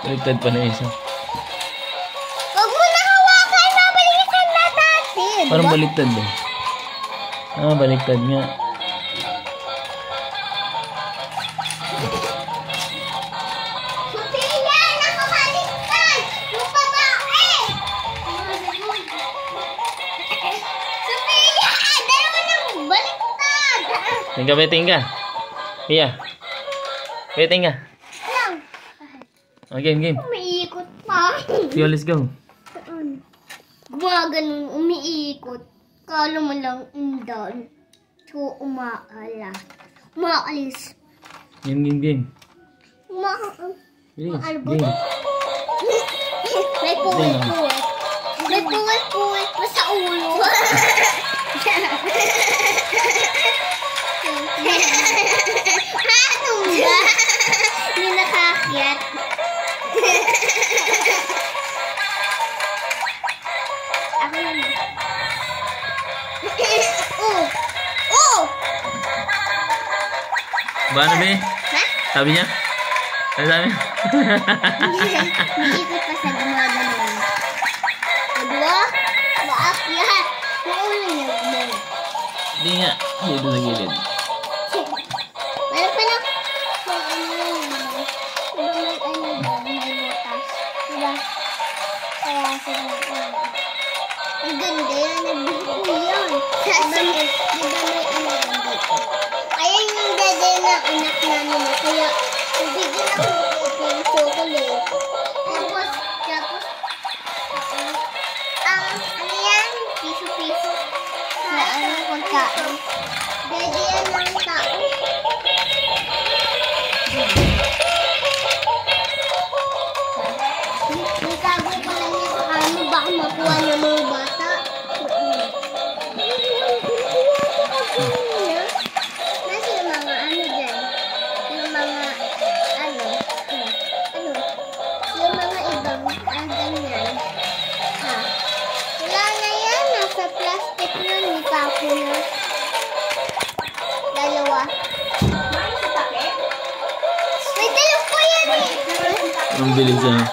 Baliktad pa na isa. Huwag mo na hawakan, babalikan na natin. Parang baliktad eh. Ah, baliktad nga. Sophia, nakabaliktad! Yung babae! Sophia, dalawa nang baliktad! Beting ka. Iya. Beting ka. Lang. Oh, game. Umiikot pa. Sige, let's go. Gumaganong umiikot. Kala mo lang indan. So, umaalis. Game. Bilis. Game. May puwet. May puwet pa sa ulo. Ano ba? Hindi nakakyat. Ako na. Ba ano ba? Ha? Sabi niya? Ano sabi? Iikot pa sa gumagano. Diba? Maakyat. Naulo niya. Hindi nga. Dito sa gilid. Meron pa na. May butas. Diba? Kaya sila. Ang ganda yan. Nagbuko yan. Diba may dito? Ayan yung dede na anak namin. Kaya, bigyan ako ng chocolate. Tapos, ano yan? Piso-piso. Na ano kung tao. Dede yan ng tao. Itago pa lang niya sa kami. Baka makuha ng mga bata. Nasa yung mga ano dyan? Yung mga ano? Yung mga ibang ganyan. Ha? Wala na yan. Nasa plastic na. Nitapo na. Dalawa. May dalawa po yan eh. Ang bilis ah.